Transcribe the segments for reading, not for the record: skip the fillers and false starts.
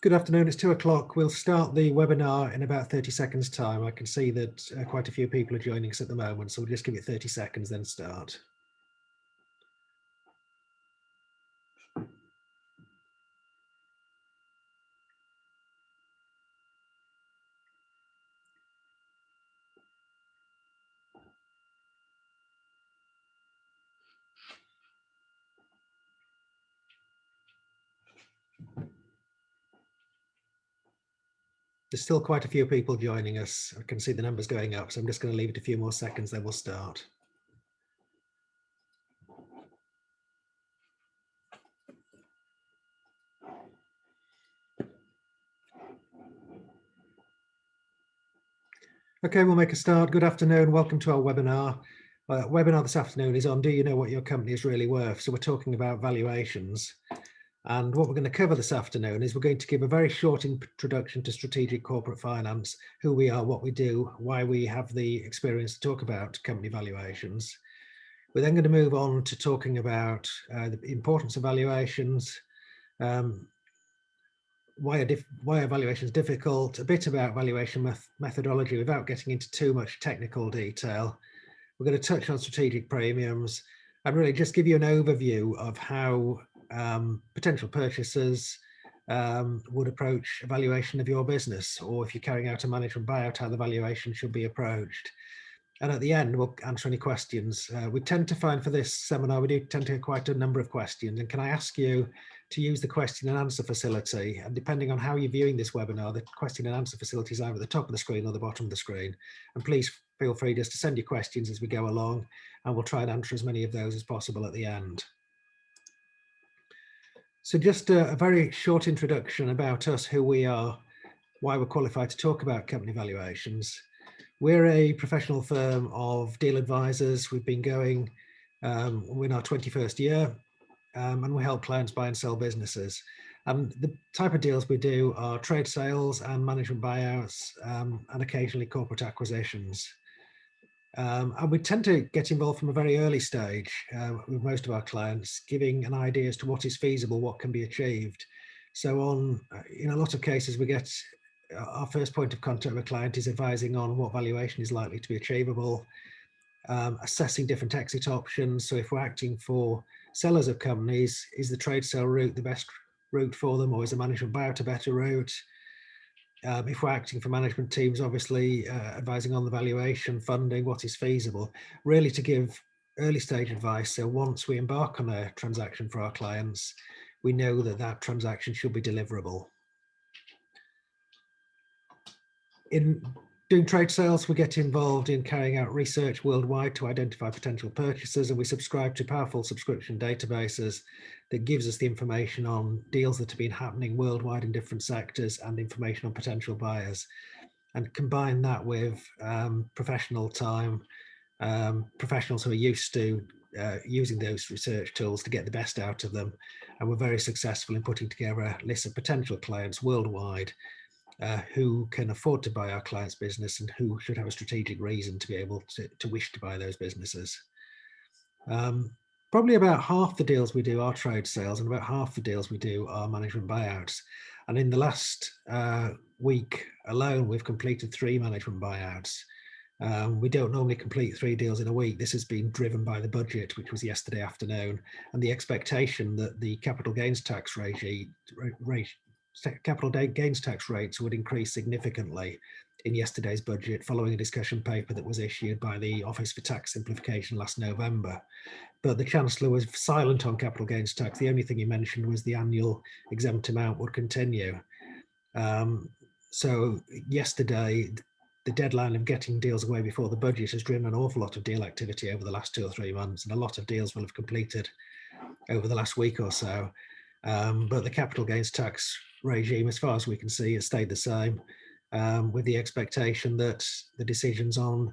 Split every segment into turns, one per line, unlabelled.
Good afternoon, it's 2 o'clock. We'll start the webinar in about 30 seconds time. I can see that quite a few people are joining us at the moment, so we'll just give it 30 seconds, then start. There's still quite a few people joining us. I can see the numbers going up, so I'm just going to leave it a few more seconds, then we'll start. Okay, we'll make a start. Good afternoon, welcome to our webinar. Webinar this afternoon is on Do You Know What Your Company is Really Worth? So we're talking about valuations. And what we're going to cover this afternoon is we're going to give a very short introduction to strategic corporate finance, who we are, what we do, why we have the experience to talk about company valuations. We're then going to move on to talking about the importance of valuations, why are valuations difficult, a bit about valuation methodology without getting into too much technical detail. We're going to touch on strategic premiums and really just give you an overview of how potential purchasers would approach a valuation of your business, or if you're carrying out a management buyout, how the valuation should be approached. And at the end, we'll answer any questions. We tend to find for this seminar, we do tend to get quite a number of questions. And can I ask you to use the question and answer facility? And depending on how you're viewing this webinar, the question and answer facility is either at the top of the screen or the bottom of the screen. And please feel free just to send your questions as we go along, and we'll try and answer as many of those as possible at the end. So just a very short introduction about us, who we are, why we're qualified to talk about company valuations. We're a professional firm of deal advisors. We've been going, we're in our 21st year, and we help clients buy and sell businesses. And the type of deals we do are trade sales and management buyouts, and occasionally corporate acquisitions. And we tend to get involved from a very early stage with most of our clients, giving an idea as to what is feasible, what can be achieved. So in a lot of cases, we get our first point of contact with a client is advising on what valuation is likely to be achievable, assessing different exit options. So if we're acting for sellers of companies, is the trade sale route the best route for them, or is the management buyout a better route? If we're acting for management teams, obviously advising on the valuation, funding, what is feasible, really to give early stage advice. So once we embark on a transaction for our clients, we know that that transaction should be deliverable. In doing trade sales, we get involved in carrying out research worldwide to identify potential purchasers, and we subscribe to powerful subscription databases that gives us the information on deals that have been happening worldwide in different sectors and information on potential buyers. And combine that with professional time, professionals who are used to using those research tools to get the best out of them. And we're very successful in putting together a list of potential clients worldwide who can afford to buy our client's business and who should have a strategic reason to be able to wish to buy those businesses. Probably about half the deals we do are trade sales, and about half the deals we do are management buyouts. And in the last week alone, we've completed 3 management buyouts. We don't normally complete 3 deals in a week. This has been driven by the budget, which was yesterday afternoon, and the expectation that the capital gains tax rates would increase significantly in yesterday's budget, following a discussion paper that was issued by the Office for Tax Simplification last November. But the Chancellor was silent on capital gains tax. The only thing he mentioned was the annual exempt amount would continue. So yesterday, the deadline of getting deals away before the budget has driven an awful lot of deal activity over the last 2 or 3 months, and a lot of deals will have completed over the last week or so. But the capital gains tax regime, as far as we can see, has stayed the same, with the expectation that the decisions on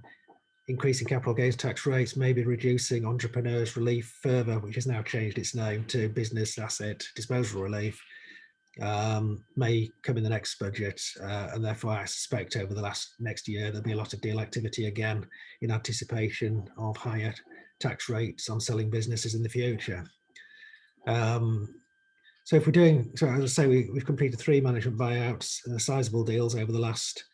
increasing capital gains tax rates, maybe reducing entrepreneurs relief further, which has now changed its name to business asset disposal relief, may come in the next budget, and therefore I suspect over the next year there'll be a lot of deal activity again in anticipation of higher tax rates on selling businesses in the future. So if we're doing, so as I say, we've completed 3 management buyouts, sizable deals over the last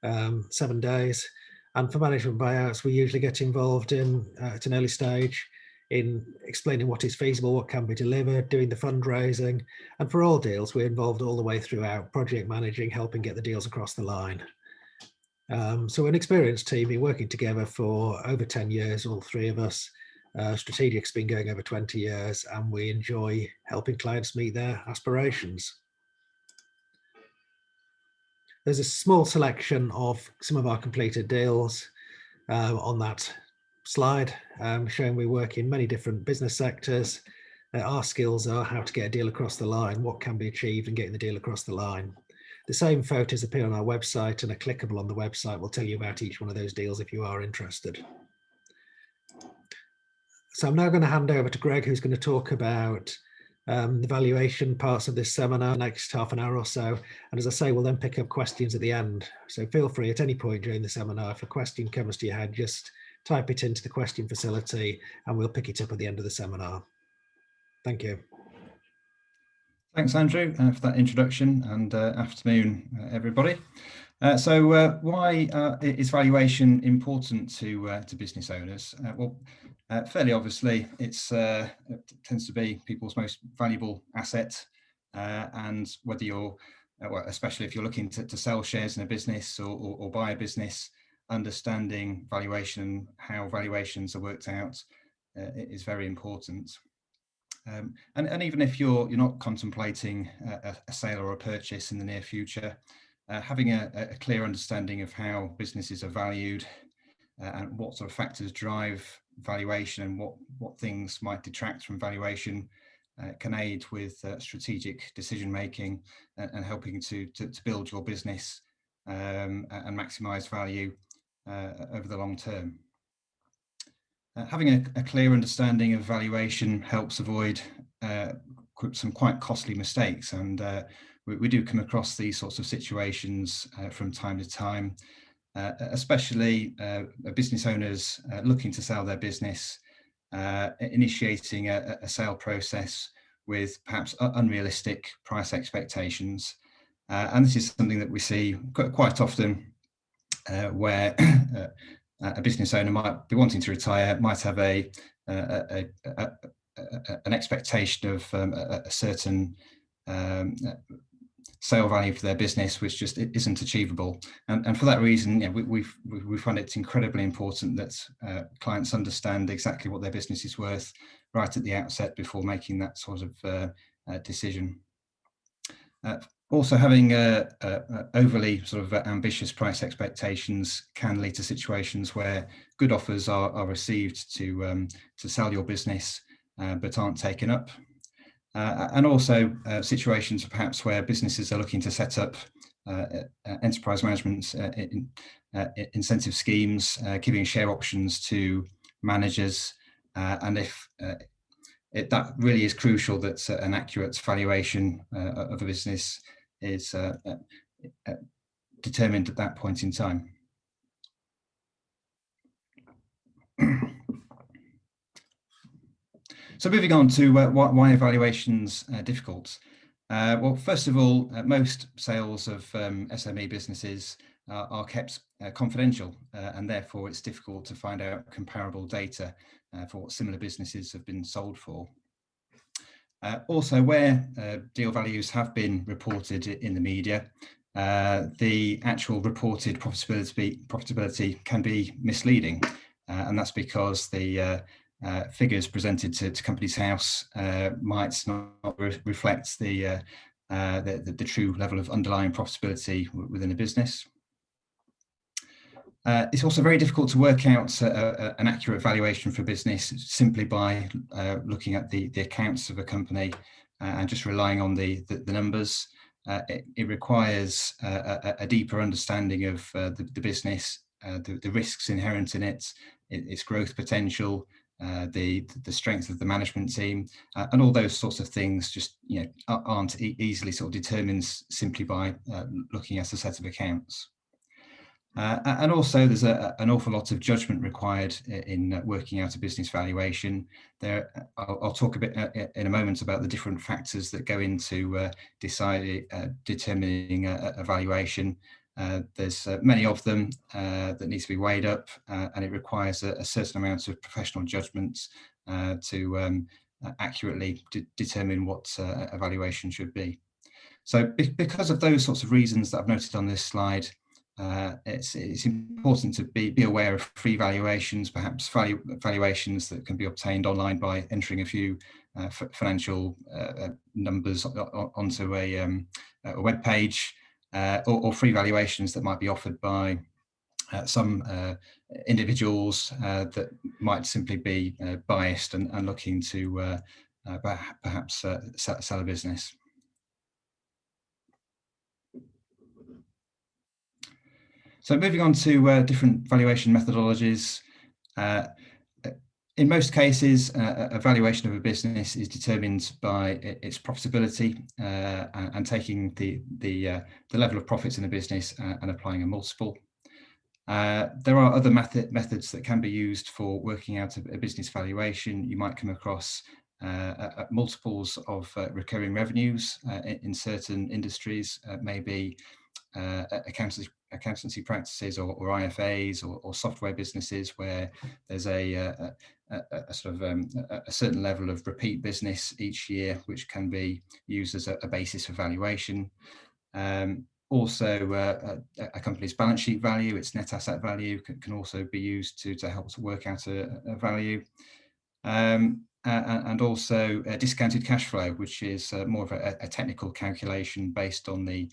7 days. And for management buyouts, we usually get involved in at an early stage in explaining what is feasible, what can be delivered, doing the fundraising. And for all deals, we're involved all the way throughout, project managing, helping get the deals across the line. So an experienced team, been working together for over 10 years, all 3 of us. Strategic's been going over 20 years, and we enjoy helping clients meet their aspirations. There's a small selection of some of our completed deals on that slide, showing we work in many different business sectors. Our skills are how to get a deal across the line, what can be achieved in getting the deal across the line. The same photos appear on our website, and are clickable on the website. We'll tell you about each one of those deals if you are interested. So I'm now going to hand over to Greg, who's going to talk about the valuation parts of this seminar next half an hour or so. And as I say, we'll then pick up questions at the end. So feel free at any point during the seminar, if a question comes to your head, just type it into the question facility and we'll pick it up at the end of the seminar. Thank you.
Thanks, Andrew, for that introduction, and afternoon, everybody. So why is valuation important to business owners? Well, fairly obviously, it tends to be people's most valuable asset, and whether you're, well, especially if you're looking to sell shares in a business or buy a business, understanding valuation, how valuations are worked out, is very important. And even if you're not contemplating a sale or a purchase in the near future, having a clear understanding of how businesses are valued and what sort of factors drive valuation and what things might detract from valuation can aid with strategic decision making and helping to build your business and maximize value over the long term. Having a clear understanding of valuation helps avoid some quite costly mistakes, and we do come across these sorts of situations from time to time, especially business owners looking to sell their business, initiating a sale process with perhaps unrealistic price expectations. And this is something that we see quite often where a business owner might be wanting to retire, might have an expectation of a certain sale value for their business, which just isn't achievable. And for that reason, we find it incredibly important that clients understand exactly what their business is worth right at the outset before making that sort of decision. Also, having overly sort of ambitious price expectations can lead to situations where good offers are received to sell your business, but aren't taken up. And also situations perhaps where businesses are looking to set up enterprise management incentive schemes, giving share options to managers, and if that really is crucial that an accurate valuation of a business is determined at that point in time. So moving on to why evaluations are difficult. Well, first of all, most sales of SME businesses are kept confidential, and therefore it's difficult to find out comparable data for what similar businesses have been sold for. Also, where deal values have been reported in the media, the actual reported profitability can be misleading, and that's because the figures presented to Companies House might not reflect the true level of underlying profitability within a business. It's also very difficult to work out an accurate valuation for business simply by looking at the accounts of a company and just relying on the numbers. It requires a deeper understanding of the business, the risks inherent in it, its growth potential, the strength of the management team, and all those sorts of things just aren't easily sort of determined simply by looking at a set of accounts. And also there's an awful lot of judgment required in working out a business valuation. I'll talk a bit in a moment about the different factors that go into determining a valuation. There's many of them that need to be weighed up, and it requires a certain amount of professional judgment to accurately determine what a valuation should be. So because of those sorts of reasons that I've noted on this slide, it's important to be aware of free valuations, perhaps valuations that can be obtained online by entering a few financial numbers onto a web page, or free valuations that might be offered by some individuals that might simply be biased and looking to perhaps sell a business. So moving on to different valuation methodologies. In most cases, a valuation of a business is determined by its profitability and taking the level of profits in a business and applying a multiple. There are other methods that can be used for working out a business valuation. You might come across multiples of recurring revenues in certain industries, maybe accountancy practices or IFAs or software businesses where there's a sort of a certain level of repeat business each year, which can be used as a basis for valuation. Also, a company's balance sheet value, its net asset value, can also be used to help to work out a value. And also discounted cash flow, which is more of a technical calculation based on the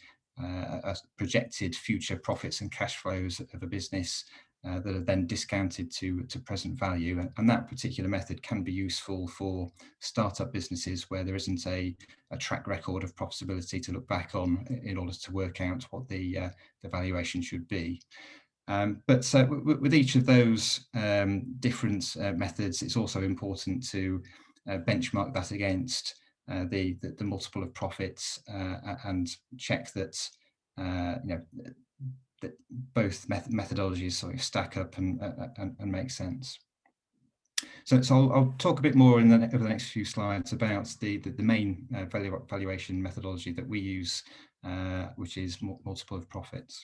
projected future profits and cash flows of a business that are then discounted to present value. And that particular method can be useful for startup businesses where there isn't a track record of profitability to look back on in order to work out what the valuation should be. But with each of those different methods, it's also important to benchmark that against the multiple of profits and check that that both methodologies sort of stack up and make sense. So I'll talk a bit more over the next few slides about the main valuation methodology that we use, which is multiple of profits.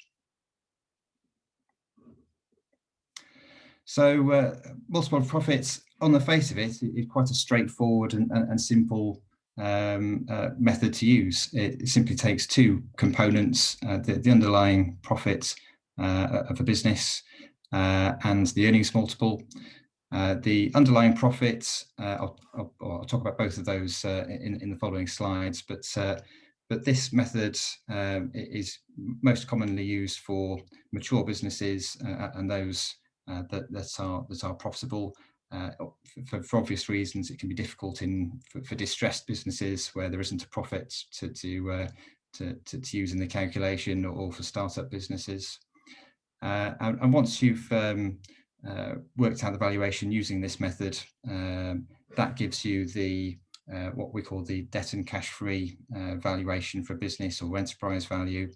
So multiple of profits, on the face of it, is quite a straightforward and simple method to use. It simply takes two components, the underlying profit of a business and the earnings multiple. The underlying profit, I'll talk about both of those in the following slides, but this method is most commonly used for mature businesses and those that are profitable. For obvious reasons, it can be difficult for distressed businesses where there isn't a profit to use in the calculation, or for startup businesses. And once you've worked out the valuation using this method, that gives you the what we call the debt and cash free valuation for a business, or enterprise value.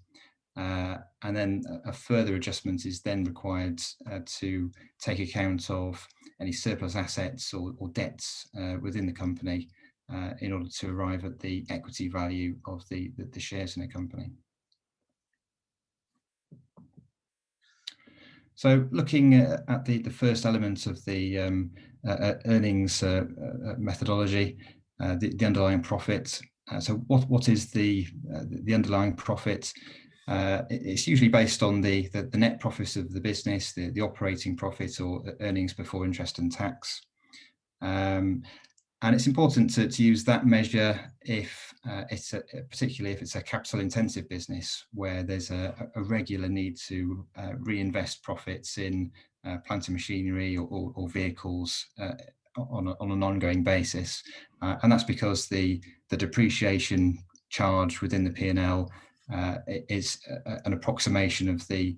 And then a further adjustment is then required to take account of any surplus assets or debts within the company in order to arrive at the equity value of the shares in a company. So looking at the first element of the earnings methodology, the underlying profit. So what is the underlying profit? It's usually based on the net profits of the business, the operating profit, or earnings before interest and tax. And it's important to use that measure if particularly if it's a capital intensive business where there's a regular need to reinvest profits in plant and machinery or vehicles on an ongoing basis. And that's because the depreciation charge within the P&L is an approximation of the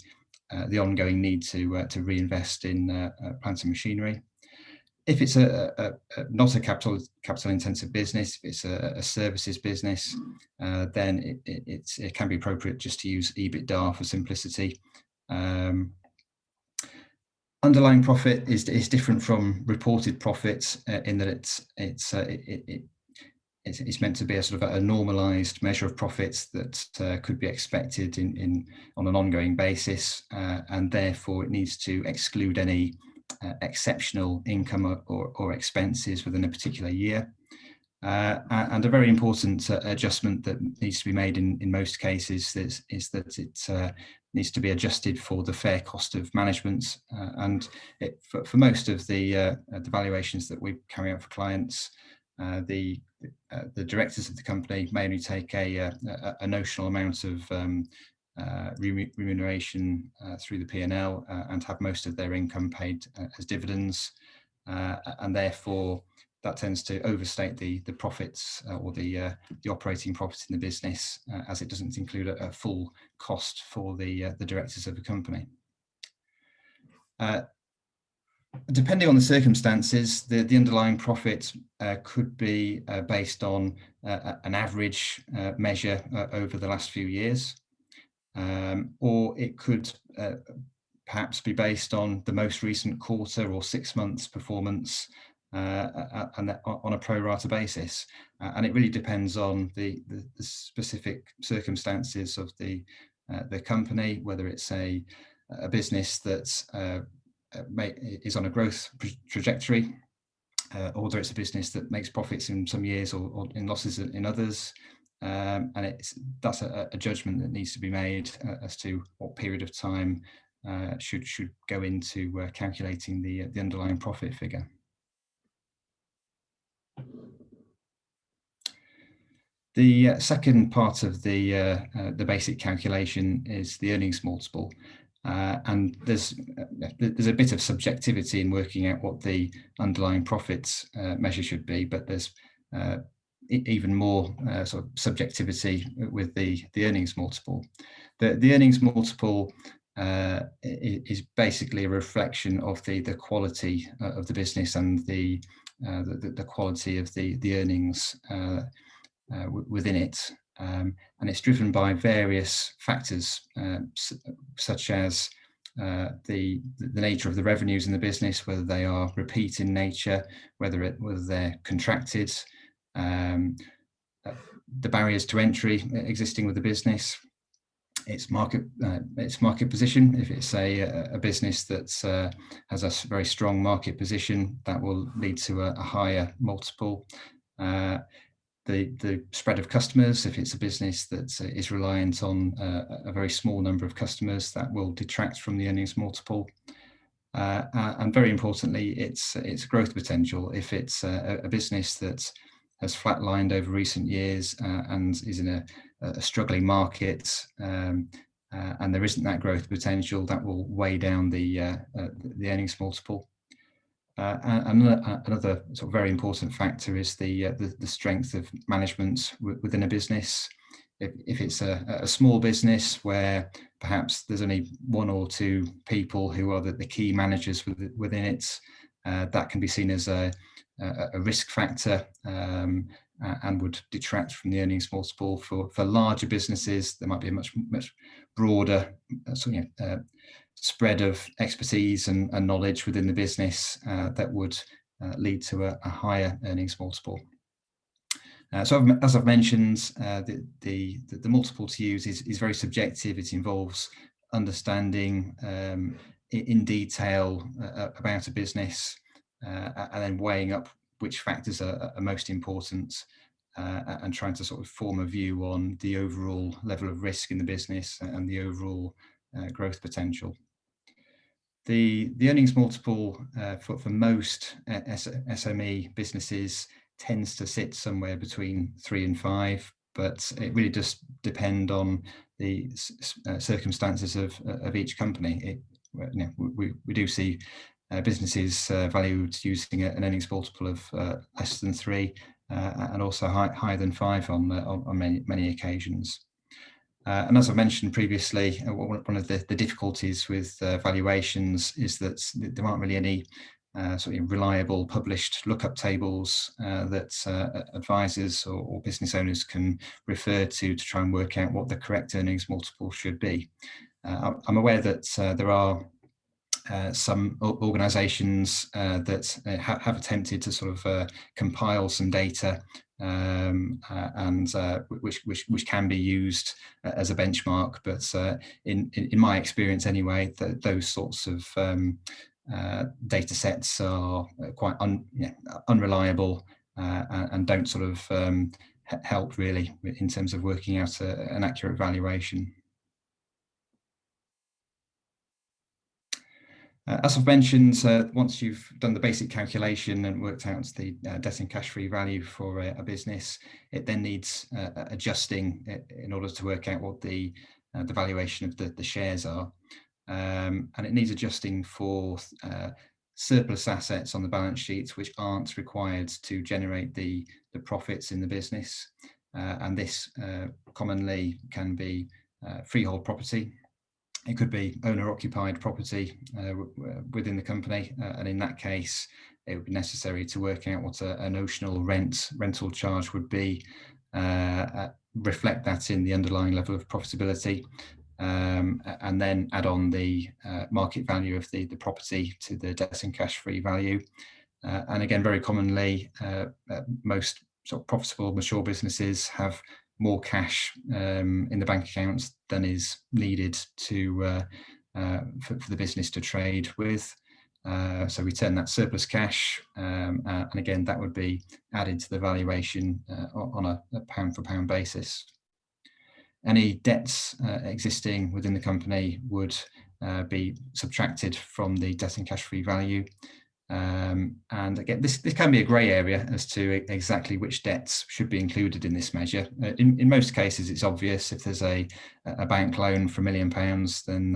ongoing need to reinvest in plant and machinery. If it's not a capital intensive business, if it's a services business, then it can be appropriate just to use EBITDA for simplicity. Underlying profit is different from reported profits in that it's meant to be a sort of a normalized measure of profits that could be expected on an ongoing basis, and therefore it needs to exclude any exceptional income or expenses within a particular year. And a very important adjustment that needs to be made in most cases is that it needs to be adjusted for the fair cost of management. And for most of the valuations that we carry out for clients, the directors of the company may only take a notional amount of remuneration through the P&L and have most of their income paid as dividends, and therefore that tends to overstate the profits or the operating profits in the business, as it doesn't include a full cost for the directors of the company. Depending on the circumstances, the underlying profit could be based on an average measure over the last few years, or it could perhaps be based on the most recent quarter or 6 months performance, and on a pro rata basis, and it really depends on the specific circumstances of the company, whether it's a business that is on a growth trajectory, or whether it's a business that makes profits in some years or in losses in others, and that's a judgment that needs to be made as to what period of time should go into calculating the underlying profit figure. The second part of the basic calculation is the earnings multiple, and there's a bit of subjectivity in working out what the underlying profits measure should be, but there's even more sort of subjectivity with the earnings multiple. The earnings multiple is basically a reflection of the quality of the business and the quality of the earnings within it, and it's driven by various factors, such as the nature of the revenues in the business, whether they are repeat in nature, whether they're contracted, the barriers to entry existing with the business, its market position. If it's a business that has a very strong market position, that will lead to a higher multiple. The spread of customers, if it's a business that is reliant on a very small number of customers, that will detract from the earnings multiple. And very importantly, its growth potential. If it's a business that has flatlined over recent years and is in a struggling market, and there isn't that growth potential, that will weigh down the earnings multiple. Another sort of very important factor is the strength of management within a business. If it's a small business where perhaps there's only one or two people who are the key managers within it, that can be seen as a risk factor, and would detract from the earnings multiple. For larger businesses, there might be a much broader spread of expertise and knowledge within the business that would lead to a higher earnings multiple. So as I've mentioned, the multiple to use is very subjective. It involves understanding in detail about a business, and then weighing up which factors are most important, and trying to sort of form a view on the overall level of risk in the business and the overall growth potential. The earnings multiple for most SME businesses tends to sit somewhere between 3 and 5, but it really does depend on the circumstances of each company. We do see businesses valued using an earnings multiple of less than 3, and also higher than 5 on many occasions. And as I mentioned previously, one of the difficulties with valuations is that there aren't really any sort of reliable published lookup tables that advisors or business owners can refer to try and work out what the correct earnings multiple should be. I'm aware that there are some organisations that have attempted to sort of compile some data and which can be used as a benchmark, but in my experience anyway, those sorts of data sets are quite unreliable and don't sort of help really in terms of working out an accurate valuation. As I've mentioned, once you've done the basic calculation and worked out the debt and cash free value for a business, it then needs adjusting in order to work out what the valuation of the shares are. And it needs adjusting for surplus assets on the balance sheet which aren't required to generate the profits in the business. And this commonly can be freehold property. It could be owner-occupied property within the company, and in that case, it would be necessary to work out what a notional rental charge would be, reflect that in the underlying level of profitability, and then add on the market value of the property to the debt and cash-free value. And again, very commonly, most sort of profitable, mature businesses have more cash in the bank accounts than is needed to for the business to trade with. So we turn that surplus cash, and again, that would be added to the valuation on a pound for pound basis. Any debts existing within the company would be subtracted from the debt and cash free value. And again, this can be a grey area as to exactly which debts should be included in this measure. In most cases, it's obvious. If there's a bank loan for £1 million, then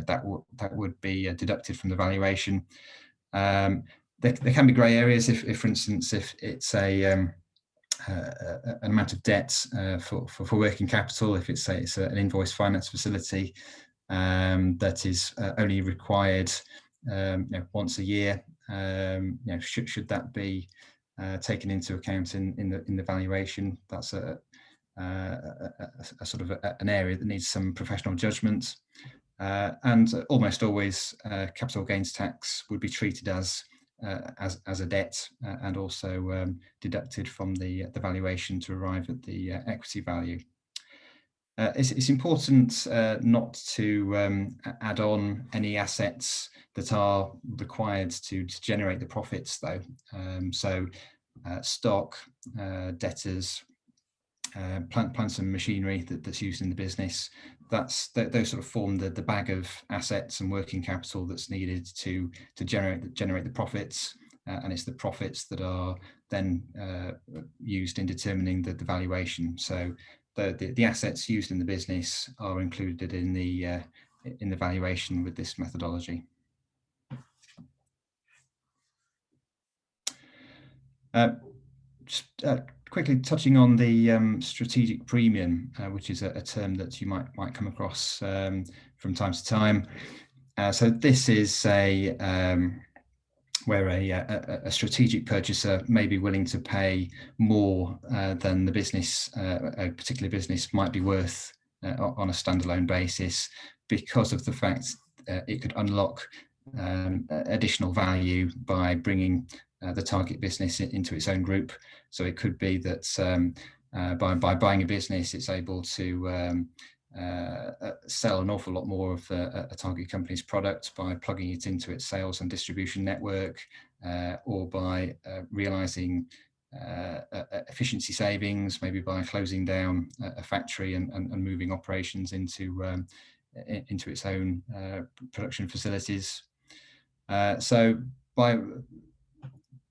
that would be deducted from the valuation. There can be grey areas if, for instance, if it's an amount of debt for working capital, if it's an invoice finance facility that is only required once a year. Should that be taken into account in the valuation? That's a sort of an area that needs some professional judgment, and almost always capital gains tax would be treated as a debt and also deducted from the valuation to arrive at the equity value. It's important not to add on any assets that are required to generate the profits, though. So stock, debtors, plants and machinery that's used in the business, those sort of form the bag of assets and working capital that's needed to generate the profits. And it's the profits that are then used in determining the valuation. So the assets used in the business are included in the valuation with this methodology. Just quickly touching on the strategic premium, which is a term that you might come across from time to time. So this is where a strategic purchaser may be willing to pay more than the business, a particular business might be worth on a standalone basis, because of the fact it could unlock additional value by bringing the target business into its own group. So it could be that by buying a business, it's able to sell an awful lot more of a target company's product by plugging it into its sales and distribution network, or by realizing efficiency savings, maybe by closing down a factory and moving operations into its own production facilities.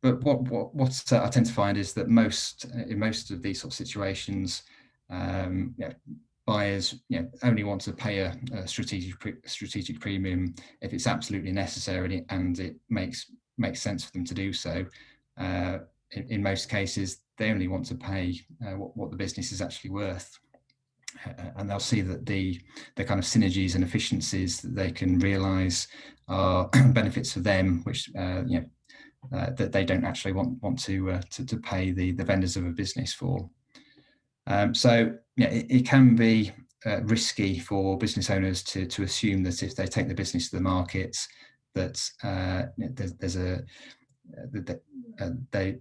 But what I tend to find is that in most of these sort of situations, buyers only want to pay a strategic premium if it's absolutely necessary and it makes sense for them to do so. In most cases, they only want to pay what the business is actually worth, and they'll see that the kind of synergies and efficiencies that they can realise are benefits for them, which that they don't actually want to pay the vendors of a business for. So it can be risky for business owners to assume that if they take the business to the market, that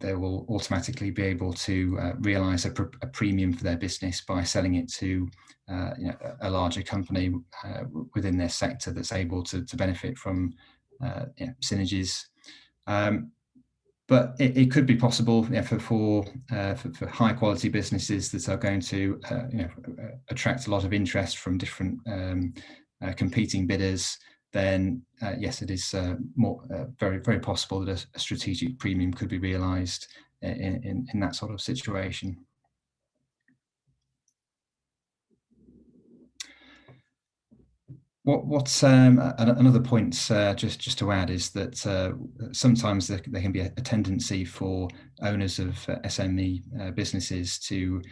they will automatically be able to realise a premium for their business by selling it to a larger company within their sector that's able to benefit from synergies. But it could be possible for high quality businesses that are going to attract a lot of interest from different competing bidders. Then yes, it is very, very possible that a strategic premium could be realised in that sort of situation. What's another point just to add is that sometimes there can be a tendency for owners of SME businesses to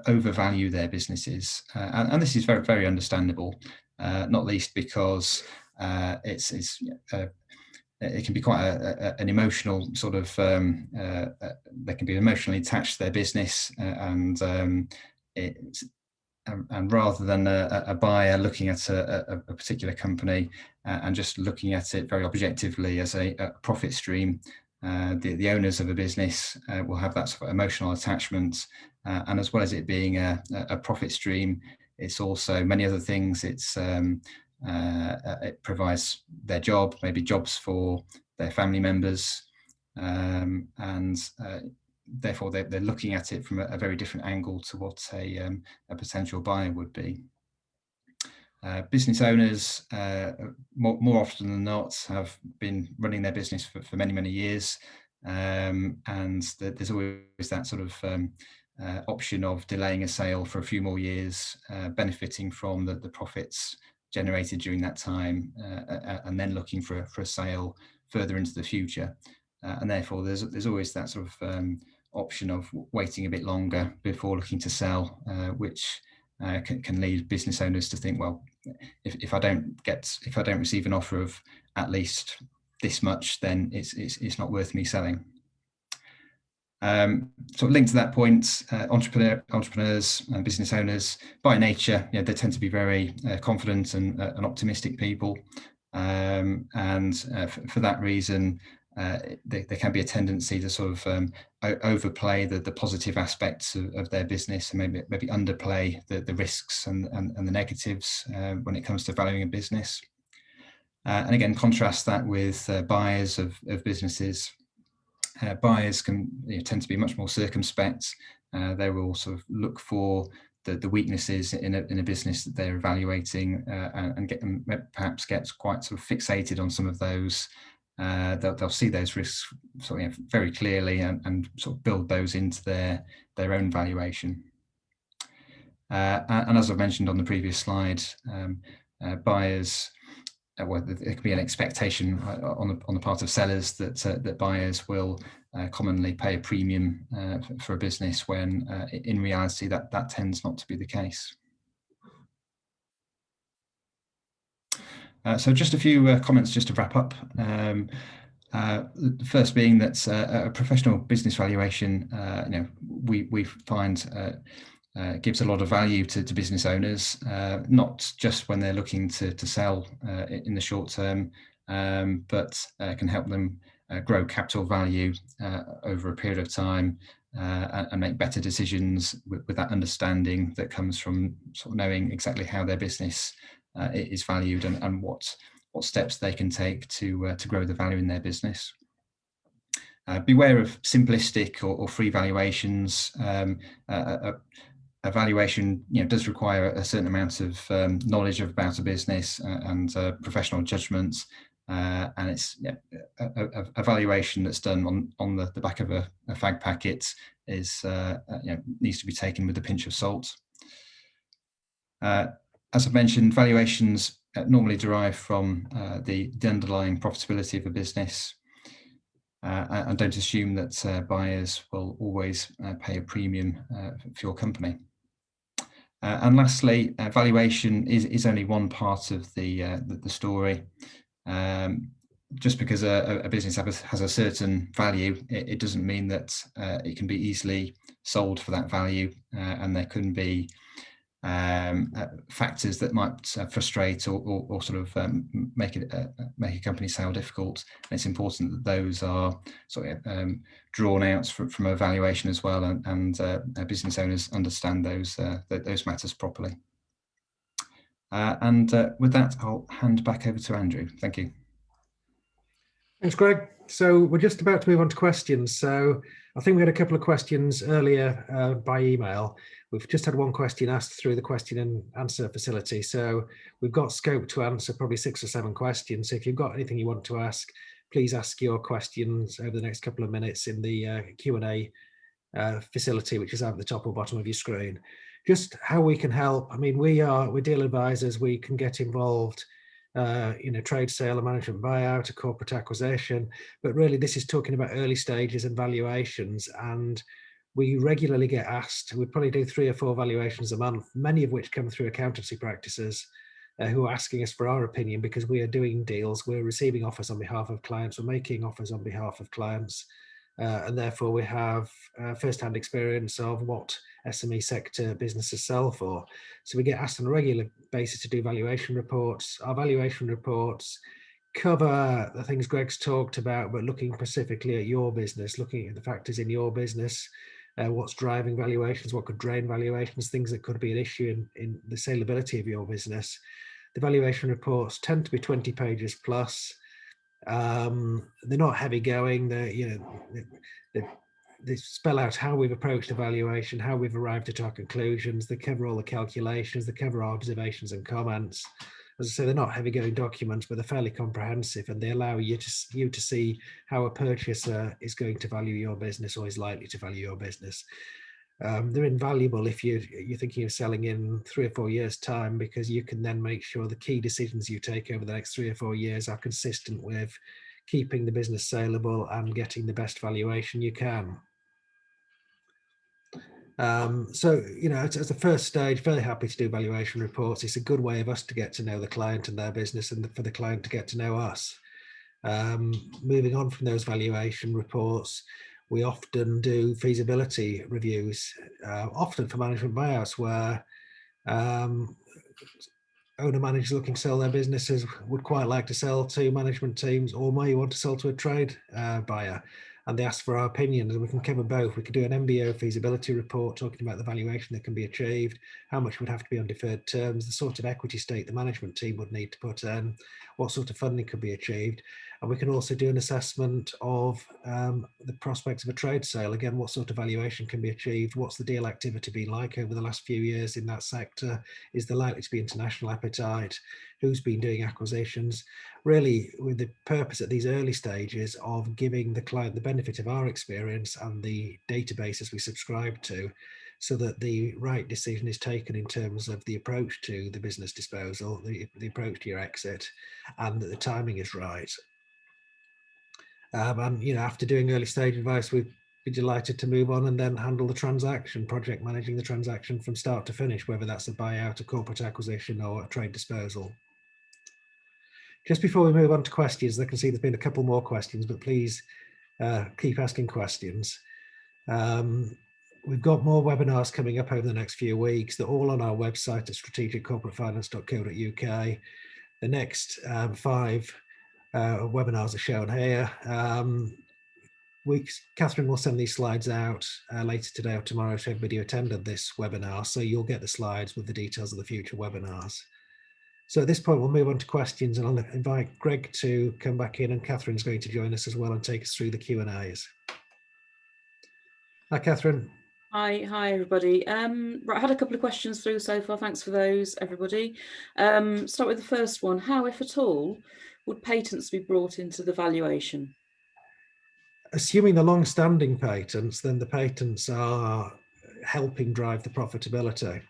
overvalue their businesses, and this is very, very understandable, not least because it can be quite an emotional sort of they can be emotionally attached to their business, and rather than a buyer looking at a particular company and just looking at it very objectively as a profit stream, the owners of a business will have that sort of emotional attachment, and as well as it being a profit stream, it's also many other things. It provides their job, maybe jobs for their family members, and therefore they're looking at it from a very different angle to what a potential buyer would be. Business owners, more often than not, have been running their business for many, many years, and there's always that sort of option of delaying a sale for a few more years, benefiting from the profits generated during that time, and then looking for a sale further into the future. And therefore there's always that sort of option of waiting a bit longer before looking to sell, which can lead business owners to think, well, if I don't receive an offer of at least this much, then it's not worth me selling. Sort of linked to that point, entrepreneurs and business owners by nature, they tend to be very confident and optimistic people, and for that reason, there can be a tendency to sort of overplay the positive aspects of their business, and maybe underplay the risks and the negatives when it comes to valuing a business. And again, contrast that with buyers of businesses. Buyers can tend to be much more circumspect. They will sort of look for the weaknesses in a business that they're evaluating, and perhaps get quite sort of fixated on some of those. They'll see those risks sort of very clearly and sort of build those into their own valuation. And as I've mentioned on the previous slide, buyers, well, there can be an expectation on the part of sellers that buyers will commonly pay a premium for a business, when in reality that tends not to be the case. So just a few comments just to wrap up. The first being that a professional business valuation, we find gives a lot of value to business owners, not just when they're looking to sell in the short term, but can help them grow capital value over a period of time, and make better decisions with that understanding that comes from sort of knowing exactly how their business is valued, and what steps they can take to grow the value in their business. Beware of simplistic or free valuations. A valuation does require a certain amount of knowledge about a business and professional judgment, and it's a valuation that's done on the back of a fag packet is needs to be taken with a pinch of salt. As I've mentioned, valuations normally derive from the underlying profitability of a business, and don't assume that buyers will always pay a premium for your company. And lastly, valuation is only one part of the story. Just because a business has a certain value, it doesn't mean that it can be easily sold for that value, and there can be factors that might frustrate or sort of make a company sale difficult. And it's important that those are sort of drawn out from a valuation as well, and business owners understand those matters properly. And with that, I'll hand back over to Andrew. Thank you.
Thanks, Greg. So we're just about to move on to questions. So I think we had a couple of questions earlier by email. We've just had one question asked through the question and answer facility. So we've got scope to answer probably 6 or 7 questions. So if you've got anything you want to ask, please ask your questions over the next couple of minutes in the Q&A facility, which is at the top or bottom of your screen. Just how we can help. I mean, we're deal advisors. We can get involved in a trade sale, a management buyout, a corporate acquisition, but really this is talking about early stages and valuations. And we regularly get asked, we probably do 3 or 4 valuations a month, many of which come through accountancy practices who are asking us for our opinion, because we are doing deals, we're receiving offers on behalf of clients, we're making offers on behalf of clients, and therefore we have first-hand experience of what SME sector businesses sell for. So we get asked on a regular basis to do valuation reports. Our valuation reports cover the things Greg's talked about, but looking specifically at your business, looking at the factors in your business, what's driving valuations, what could drain valuations, things that could be an issue in the saleability of your business. The valuation reports tend to be 20 pages plus. They're not heavy going. They spell out how we've approached evaluation, how we've arrived at our conclusions. They cover all the calculations, they cover our observations and comments. As I say, they're not heavy going documents, but they're fairly comprehensive, and they allow you to see how a purchaser is going to value your business or is likely to value your business. They're invaluable if you're thinking of selling in 3 or 4 years' time, because you can then make sure the key decisions you take over the next 3 or 4 years are consistent with keeping the business saleable and getting the best valuation you can. So, as a first stage, very happy to do valuation reports. It's a good way of us to get to know the client and their business, and for the client to get to know us. Moving on from those valuation reports, we often do feasibility reviews, often for management buyouts, where owner managers looking to sell their businesses would quite like to sell to management teams, or may want to sell to a trade buyer, and they ask for our opinions, and we can cover both. We could do an MBO feasibility report talking about the valuation that can be achieved, how much would have to be on deferred terms, the sort of equity stake the management team would need to put in, what sort of funding could be achieved. And we can also do an assessment of the prospects of a trade sale. Again, what sort of valuation can be achieved? What's the deal activity been like over the last few years in that sector? Is there likely to be international appetite? Who's been doing acquisitions? Really, with the purpose at these early stages of giving the client the benefit of our experience and the databases we subscribe to, so that the right decision is taken in terms of the approach to the business disposal, the approach to your exit, and that the timing is right. And after doing early stage advice, we'd be delighted to move on and then handle the transaction, project managing the transaction from start to finish, whether that's a buyout, a corporate acquisition, or a trade disposal. Just before we move on to questions, I can see there's been a couple more questions, but please keep asking questions. We've got more webinars coming up over the next few weeks. They're all on our website at strategiccorporatefinance.co.uk. The next 5 webinars are shown here. Catherine will send these slides out later today or tomorrow to everybody who attended this webinar, so you'll get the slides with the details of the future webinars. So at this point, we'll move on to questions, and I'll invite Greg to come back in, and Catherine's going to join us as well and take us through the Q&As. Hi, Catherine.
Hi, everybody. Right, I had a couple of questions through so far. Thanks for those, everybody. Start with the first one. How, if at all, would patents be brought into the valuation?
Assuming the long-standing patents, then the patents are helping drive the profitability.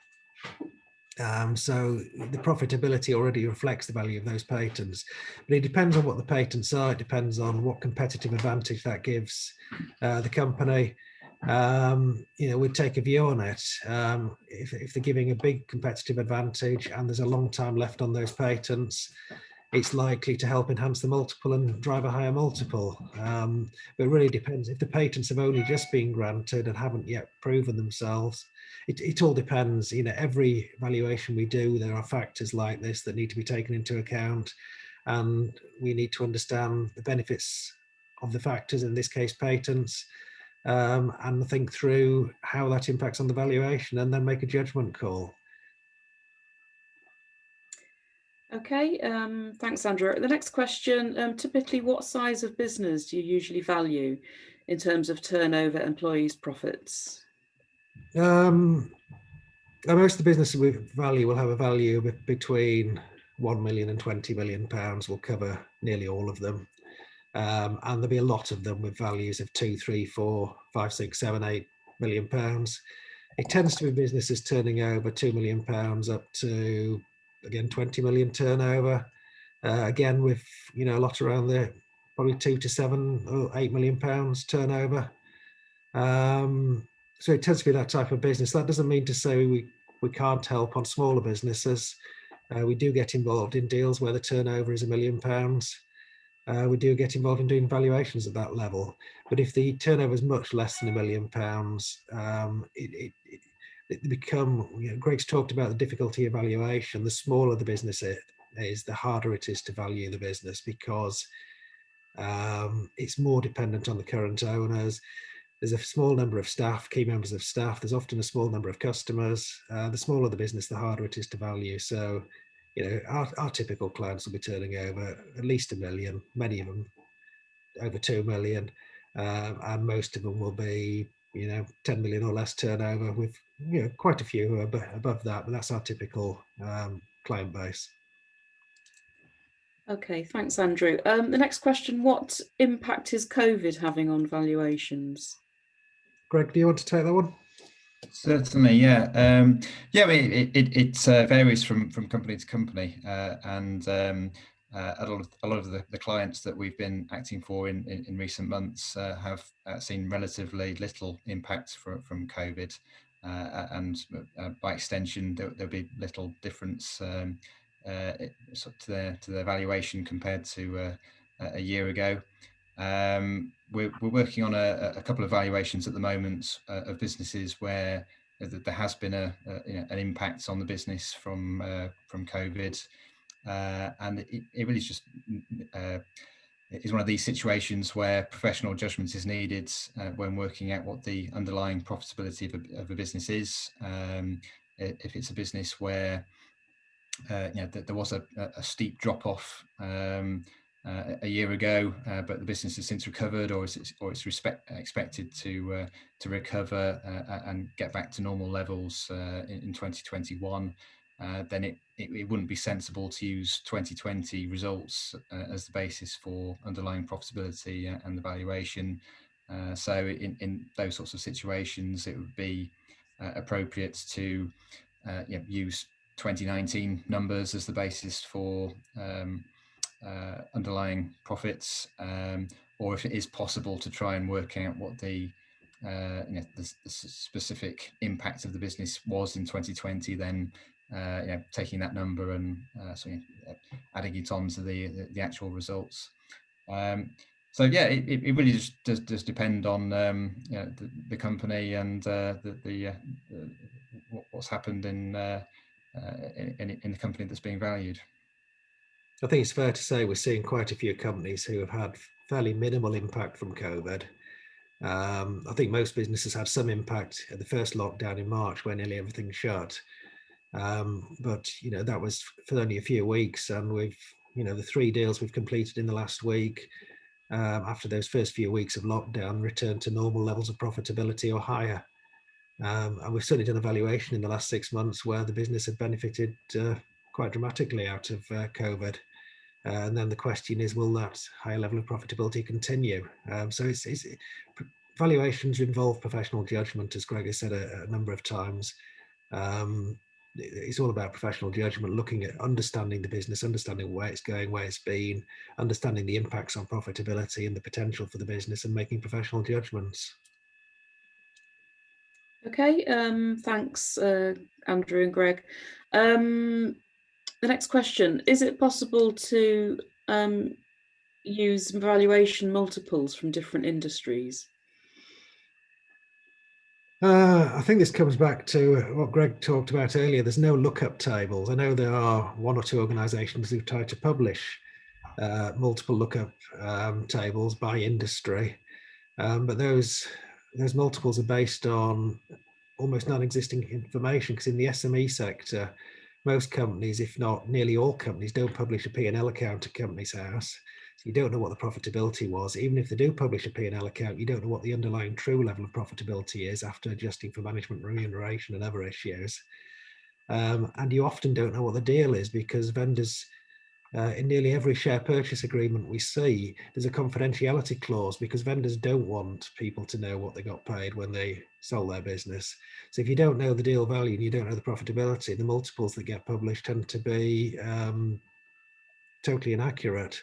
So the profitability already reflects the value of those patents, but it depends on what the patents are. It depends on what competitive advantage that gives the company. We'd take a view on it. If they're giving a big competitive advantage and there's a long time left on those patents, it's likely to help enhance the multiple and drive a higher multiple. But it really depends. If the patents have only just been granted and haven't yet proven themselves, it all depends. You know, every valuation we do, there are factors like this that need to be taken into account, and we need to understand the benefits of the factors, in this case patents, and think through how that impacts on the valuation, and then make a judgment call.
Okay, thanks, Andrew. The next question, typically what size of business do you usually value in terms of turnover, employees, profits?
Most of the businesses we value will have a value between 1 million and 20 million pounds. We'll cover nearly all of them. And there'll be a lot of them with values of 2, 3, 4, 5, 6, 7, 8 million pounds. It tends to be businesses turning over 2 million pounds up to, again, 20 million turnover. Again, with, you know, a lot around there, probably 2 to 7 or 8 million pounds turnover. So it tends to be that type of business. That doesn't mean to say we can't help on smaller businesses. We do get involved in deals where the turnover is £1 million. We do get involved in doing valuations at that level. But if the turnover is much less than £1 million, it become, you know, Greg's talked about the difficulty of valuation. The smaller the business is, the harder it is to value the business, because it's more dependent on the current owners. There's a small number of staff, key members of staff. There's often a small number of customers. The smaller the business, the harder it is to value. So, you know, our typical clients will be turning over at least £1 million, many of them over 2 million, and most of them will be, you know, 10 million or less turnover, with, you know, quite a few who are above that, but that's our typical client base.
Okay, thanks, Andrew. The next question, what impact is COVID having on valuations?
Greg, do you want to take that one?
Certainly, yeah. Yeah, I mean, it varies from company to company, and a lot of the clients that we've been acting for in recent months have seen relatively little impact from COVID, and by extension, there'll be little difference to their valuation compared to a year ago. We're working on a couple of valuations at the moment of businesses where there has been an impact on the business from COVID, and it really is just is one of these situations where professional judgment is needed when working out what the underlying profitability of a business is. If it's a business where there was a steep drop off a year ago, but the business has since recovered, or it's expected to recover and get back to normal levels in 2021, then it wouldn't be sensible to use 2020 results as the basis for underlying profitability and the valuation. So in those sorts of situations, it would be appropriate to use 2019 numbers as the basis for underlying profits, or if it is possible to try and work out what the specific impact of the business was in 2020, then taking that number and adding it on to the actual results. So yeah, it really just does depend on the company and what's happened in the company that's being valued.
I think it's fair to say we're seeing quite a few companies who have had fairly minimal impact from COVID. I think most businesses had some impact at the first lockdown in March, when nearly everything shut. But that was for only a few weeks, and we've the 3 deals we've completed in the last week, after those first few weeks of lockdown, returned to normal levels of profitability or higher. And we've certainly done a valuation in the last 6 months where the business had benefited quite dramatically out of COVID. And then the question is, will that higher level of profitability continue? So valuations involve professional judgment, as Greg has said a number of times. It's all about professional judgment, looking at understanding the business, understanding where it's going, where it's been, understanding the impacts on profitability and the potential for the business, and making professional judgments.
Okay, thanks, Andrew and Greg. The next question, is it possible to use valuation multiples from different industries?
I think this comes back to what Greg talked about earlier. There's no lookup tables. I know there are one or two organisations who try to publish multiple lookup tables by industry, but those multiples are based on almost non-existing information, because in the SME sector, most companies, if not nearly all companies, don't publish a P&L account at Companies House. So you don't know what the profitability was. Even if they do publish a P&L account, you don't know what the underlying true level of profitability is after adjusting for management remuneration and other issues. And you often don't know what the deal is, because vendors, in nearly every share purchase agreement we see, there's a confidentiality clause, because vendors don't want people to know what they got paid when they sold their business. So if you don't know the deal value and you don't know the profitability, the multiples that get published tend to be totally inaccurate.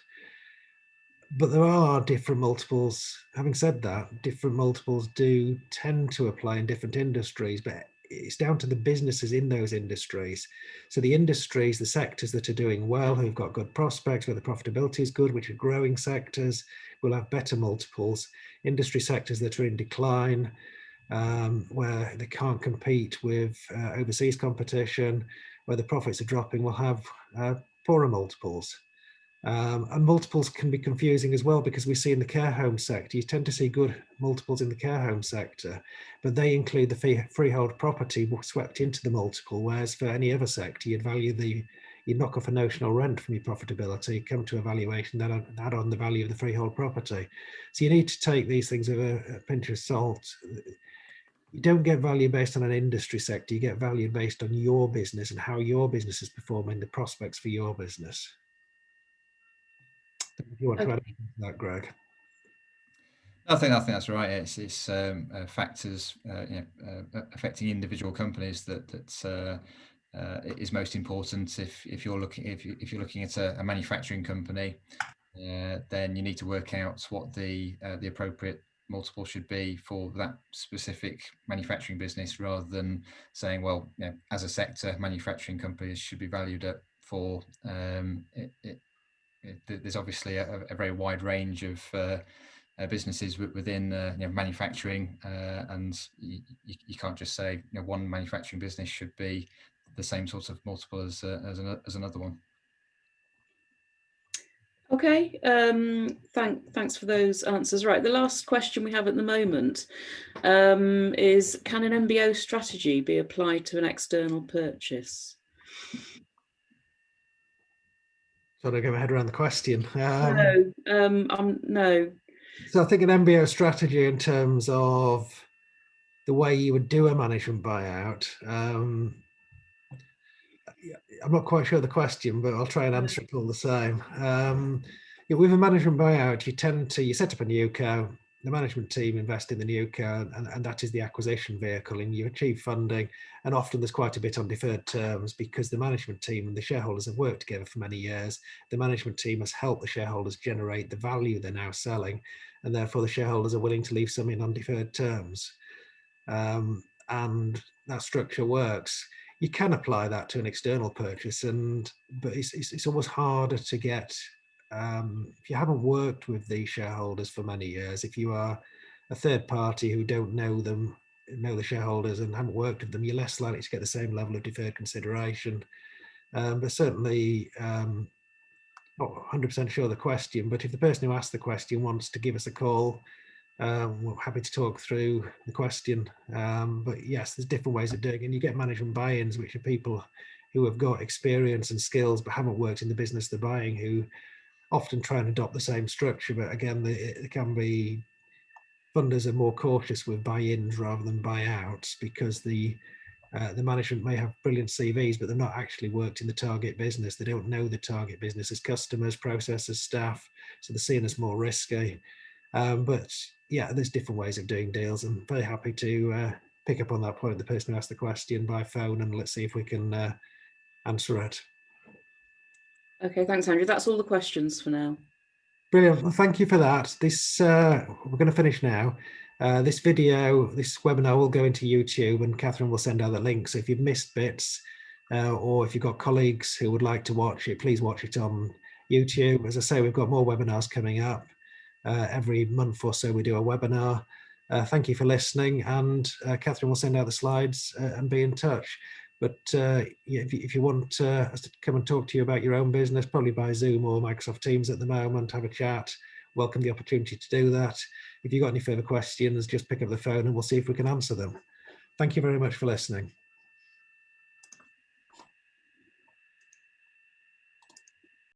But there are different multiples. Having said that, different multiples do tend to apply in different industries, but it's down to the businesses in those industries. So the industries, the sectors that are doing well, who've got good prospects, where the profitability is good, which are growing sectors, will have better multiples. Industry sectors that are in decline, where they can't compete with overseas competition, where the profits are dropping, will have poorer multiples. And multiples can be confusing as well, because we see in the care home sector, you tend to see good multiples in the care home sector, but they include the freehold property swept into the multiple, whereas for any other sector, you'd knock off a notional rent from your profitability, come to a valuation, then add on the value of the freehold property. So you need to take these things with a pinch of salt. You don't get value based on an industry sector, you get value based on your business and how your business is performing, the prospects for your business. If you want to add anything to that, Greg.
I think that's right. It's factors affecting individual companies that is most important. If you're looking at a manufacturing company, then you need to work out what the appropriate multiple should be for that specific manufacturing business, rather than saying, well, as a sector, manufacturing companies should be valued at for. There's obviously a very wide range of businesses within manufacturing, and you can't just say one manufacturing business should be the same sort of multiple as another one.
Okay, thanks for those answers. Right, the last question we have at the moment is, can an MBO strategy be applied to an external purchase?
So I get my head around the question.
No.
So I think an MBO strategy in terms of the way you would do a management buyout, I'm not quite sure the question, but I'll try and answer it all the same. With a management buyout, you set up a new co, the management team invest in the new co, and that is the acquisition vehicle, and you achieve funding. And often there's quite a bit on deferred terms, because the management team and the shareholders have worked together for many years. The management team has helped the shareholders generate the value they're now selling, and therefore the shareholders are willing to leave some in on deferred terms. And that structure works. You can apply that to an external purchase, but it's almost harder to get if you haven't worked with the shareholders for many years. If you are a third party who don't know the shareholders and haven't worked with them, you're less likely to get the same level of deferred consideration. But certainly, not 100% sure the question, but if the person who asked the question wants to give us a call, we're happy to talk through the question. But yes, there's different ways of doing it. And you get management buy-ins, which are people who have got experience and skills but haven't worked in the business they're buying, who often try and adopt the same structure. But again, it can be, funders are more cautious with buy-ins rather than buyouts, because the management may have brilliant CVs, but they've not actually worked in the target business. They don't know the target business as customers, processors, staff, so they're seen as more risky. But yeah, there's different ways of doing deals. I'm very happy to pick up on that point, the person who asked the question, by phone, and let's see if we can answer it.
Okay, thanks, Andrew. That's all the questions for now.
Brilliant. Well, thank you for that. We're going to finish now. This webinar will go into YouTube, and Catherine will send out the link. So if you've missed bits, or if you've got colleagues who would like to watch it, please watch it on YouTube. As I say, we've got more webinars coming up. Every month or so we do a webinar. Thank you for listening, and Catherine will send out the slides and be in touch. But if you want us to come and talk to you about your own business, probably by Zoom or Microsoft Teams at the moment, have a chat, welcome the opportunity to do that. If you've got any further questions, just pick up the phone and we'll see if we can answer them. Thank you very much for listening.